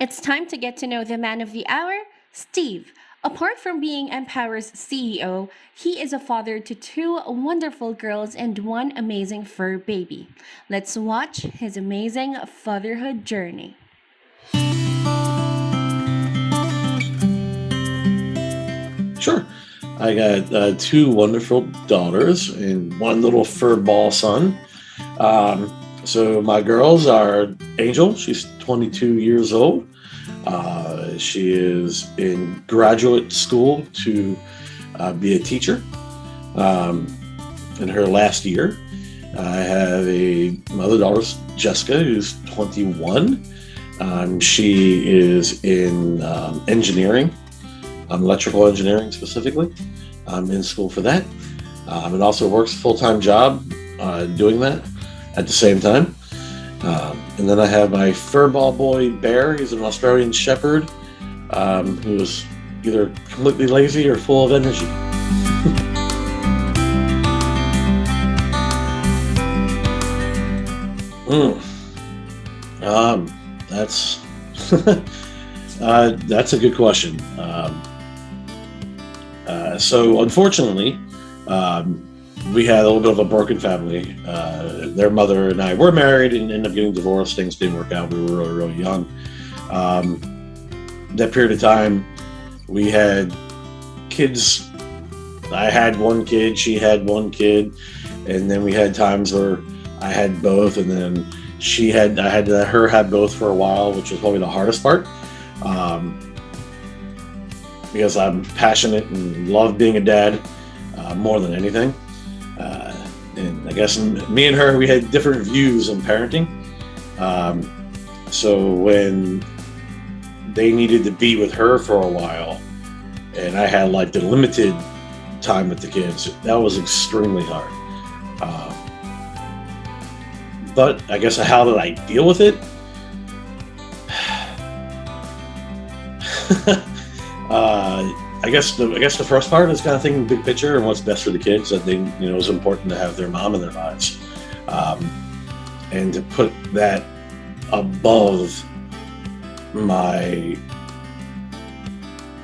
It's time to get to know the man of the hour, Steve. Apart from being Empower's CEO, he is a father to two wonderful girls and one amazing fur baby. Let's watch his amazing fatherhood journey. Sure. I got two wonderful daughters and one little fur ball son. So my girls are Angel. She's 22 years old. She is in graduate school to be a teacher in her last year. I have my other daughter, Jessica, who's 21. She is in engineering, electrical engineering specifically. I'm in school for that. And also works a full-time job doing that at the same time. And then I have my furball boy, Bear. He's an Australian Shepherd who is either completely lazy or full of energy. Mm. That's that's a good question. So unfortunately, we had a little bit of a broken family. Their mother and I were married and ended up getting divorced. Things didn't work out. We were really, really young. That period of time, we had kids. I had one kid, she had one kid, and then we had times where I had both, and then I had to let her have both for a while, which was probably the hardest part. Because I'm passionate and love being a dad more than anything. And I guess me and her, we had different views on parenting. So when they needed to be with her for a while, and I had like the limited time with the kids, that was extremely hard. But I guess how did I deal with it? I guess the first part is kind of thinking big picture and what's best for the kids. That it's important to have their mom in their lives, and to put that above my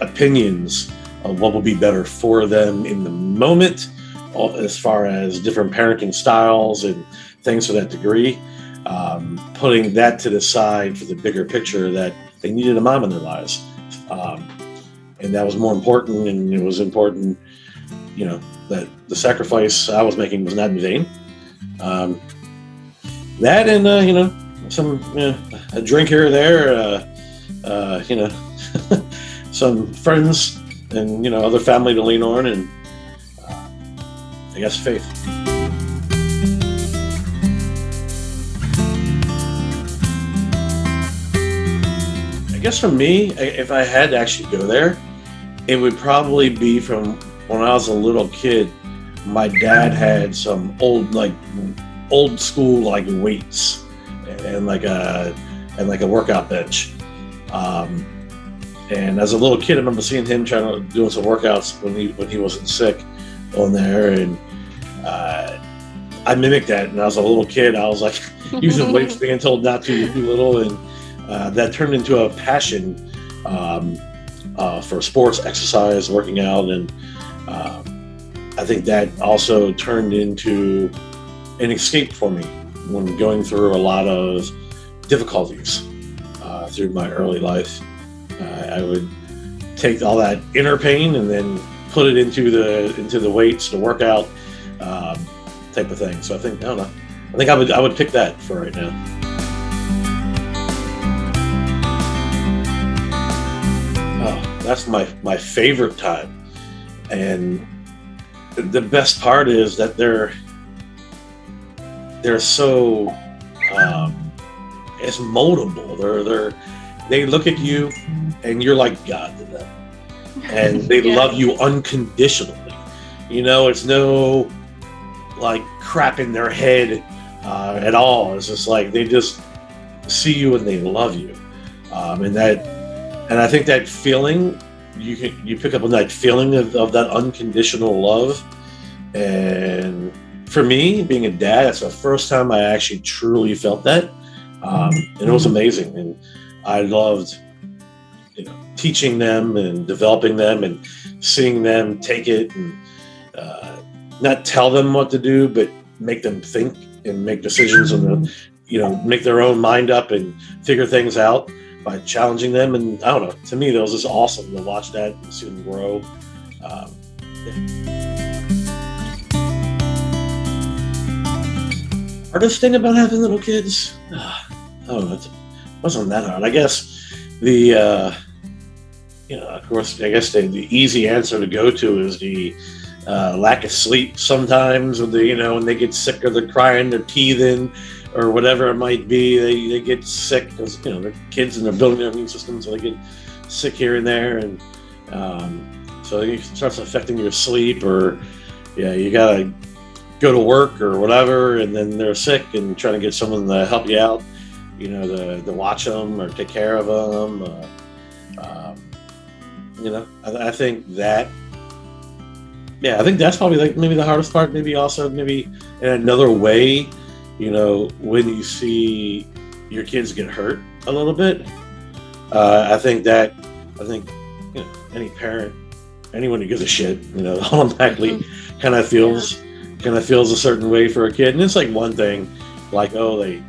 opinions of what will be better for them in the moment, as far as different parenting styles and things to that degree. Putting that to the side for the bigger picture that they needed a mom in their lives. And that was more important, and it was important, that the sacrifice I was making was not in vain. That and, some, a drink here or there, some friends and, other family to lean on, and I guess faith. I guess for me, if I had to actually go there, it would probably be from when I was a little kid. My dad had some old school weights and like a workout bench. And as a little kid, I remember seeing him doing some workouts when he wasn't sick on there, and I mimicked that. And I was a little kid, I was like using weights, being told not to, you're too little, and that turned into a passion for sports, exercise, working out, and I think that also turned into an escape for me when going through a lot of difficulties through my early life. I would take all that inner pain and then put it into the weights, the workout type of thing. So I don't know. I think I would pick that for right now. That's my favorite time, and the best part is that they're so it's moldable. They look at you, and you're like God to them, and they love you unconditionally. It's no crap in their head at all. It's just they just see you and they love you, and I think that feeling, you pick up on that feeling of that unconditional love. And for me, being a dad, that's the first time I actually truly felt that. And it was amazing. And I loved teaching them and developing them and seeing them take it and not tell them what to do, but make them think and make decisions and make their own mind up and figure things out by challenging them. And I don't know, to me, that was just awesome to watch that and see them grow. Hardest thing about having little kids, I don't know, it wasn't that hard. I guess of course, I guess the easy answer to go to is the lack of sleep sometimes, or when they get sick or they're crying, they're teething, or whatever it might be, they get sick because they're kids and they're building their immune system, so they get sick here and there, and so it starts affecting your sleep, or you gotta go to work or whatever, and then they're sick and trying to get someone to help you out, to watch them or take care of them. I think that. Yeah, I think that's probably like maybe the hardest part. Maybe also maybe in another way, when you see your kids get hurt a little bit. I think any parent, anyone who gives a shit, automatically kind of feels a certain way for a kid. And it's like one thing, like they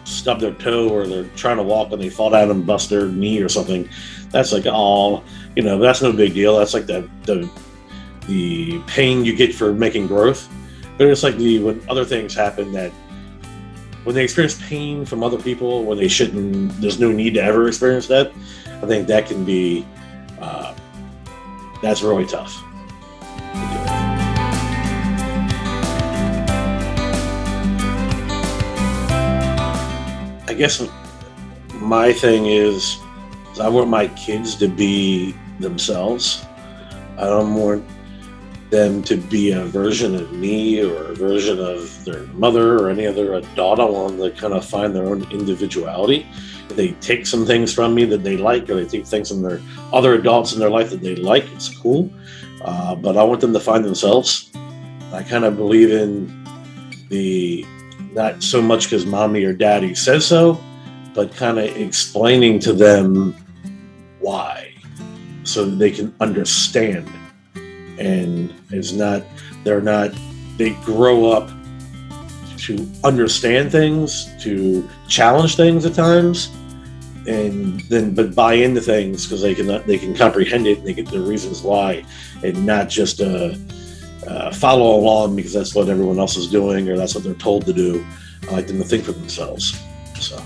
stub their toe or they're trying to walk and they fall down and bust their knee or something. That's like that's no big deal. That's like the pain you get for making growth. But it's like when other things happen, that when they experience pain from other people when they shouldn't, there's no need to ever experience that. I think that can be that's really tough. I guess my thing is I want my kids to be themselves. I don't want them to be a version of me or a version of their mother or any other adult. I want them to kind of find their own individuality. If they take some things from me that they like, or they take things from their other adults in their life that they like, it's cool. But I want them to find themselves. I kind of believe in not so much because mommy or daddy says so, but kind of explaining to them why, so that they can understand. And they grow up to understand things, to challenge things at times, but buy into things because they can comprehend it and they get the reasons why, and not just follow along because that's what everyone else is doing or that's what they're told to do. I like them to think for themselves. So.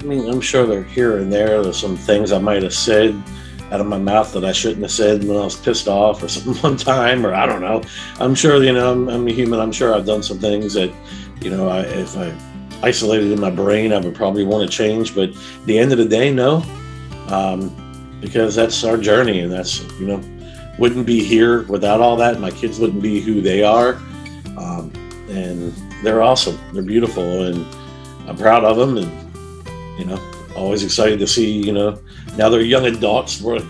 I'm sure they're here and there. There's some things I might have said out of my mouth that I shouldn't have said when I was pissed off or something one time, or I don't know. I'm sure, I'm a human. I'm sure I've done some things that, if I isolated in my brain, I would probably want to change. But at the end of the day, no, because that's our journey, and that's, wouldn't be here without all that. My kids wouldn't be who they are, and they're awesome. They're beautiful, and I'm proud of them, and always excited to see now they're young adults where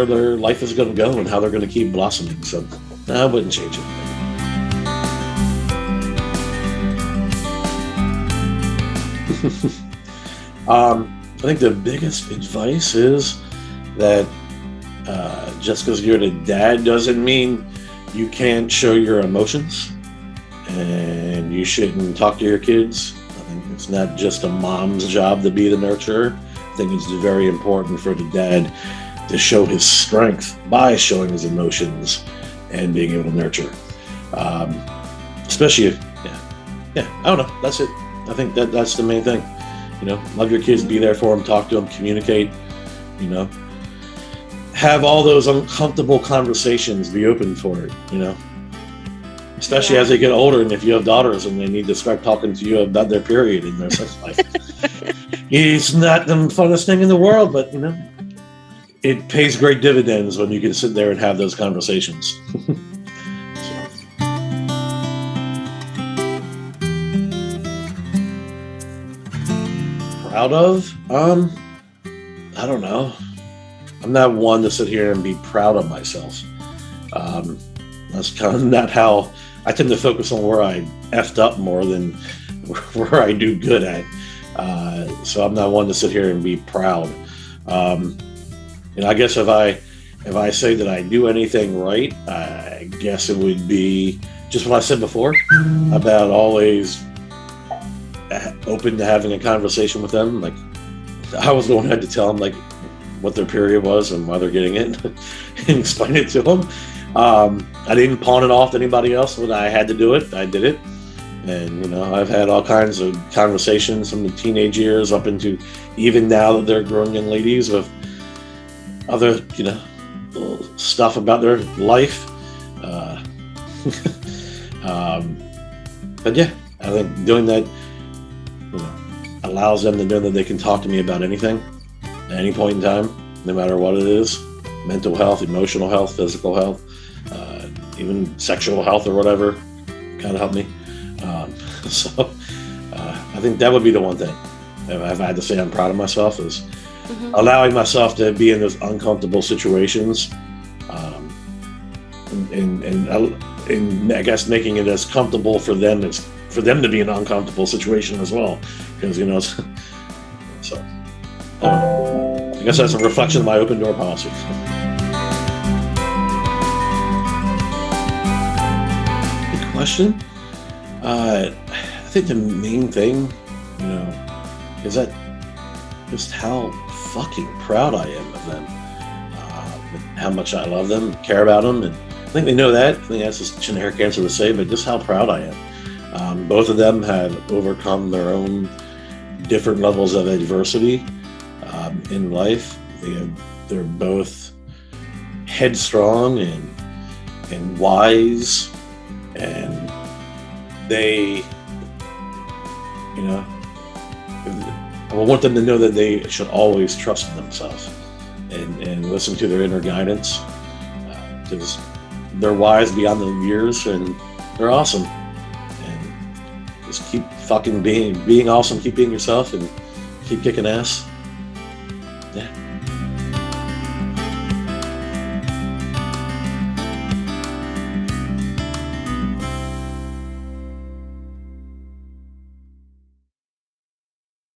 their life is going to go and how they're going to keep blossoming. So I wouldn't change it. I think the biggest advice is that just because you're the dad doesn't mean you can't show your emotions, and you shouldn't talk to your kids. It's not just a mom's job to be the nurturer. I think it's very important for the dad to show his strength by showing his emotions and being able to nurture. Especially if, I don't know. That's it. I think that's the main thing. Love your kids, be there for them, talk to them, communicate, have all those uncomfortable conversations, be open for it, especially as they get older, and if you have daughters and they need to start talking to you about their period in their sex life. It's not the funnest thing in the world, but it pays great dividends when you can sit there and have those conversations. Proud of? I don't know. I'm not one to sit here and be proud of myself. That's kind of not how I tend to focus on where I effed up more than where I do good at. So I'm not one to sit here and be proud. Um, I guess if I say that I do anything right, I guess it would be just what I said before about always open to having a conversation with them. Like, I was the one who had to tell them like what their period was and why they're getting it, and explain it to them. I didn't pawn it off to anybody else. When I had to do it, I did it. And I've had all kinds of conversations from the teenage years up into even now that they're grown young ladies with other stuff about their life. Uh, but yeah, I think doing that allows them to know that they can talk to me about anything at any point in time, no matter what it is: mental health, emotional health, physical health, even sexual health or whatever. Kind of help me. So I think that would be the one thing. If I had to say I'm proud of myself, is allowing myself to be in those uncomfortable situations, and I guess making it as comfortable for them as for them to be in an uncomfortable situation as well, because so I guess that's a reflection of my open door policy. Good question. I think the main thing, is that just how fucking proud I am of them, how much I love them, care about them, and I think they know that. I think that's just a generic answer to say, but just how proud I am. Both of them have overcome their own different levels of adversity in life. They're both headstrong and wise, and they, I want them to know that they should always trust themselves and listen to their inner guidance, because they're wise beyond their years and they're awesome. And just keep fucking being awesome, keep being yourself, and keep kicking ass.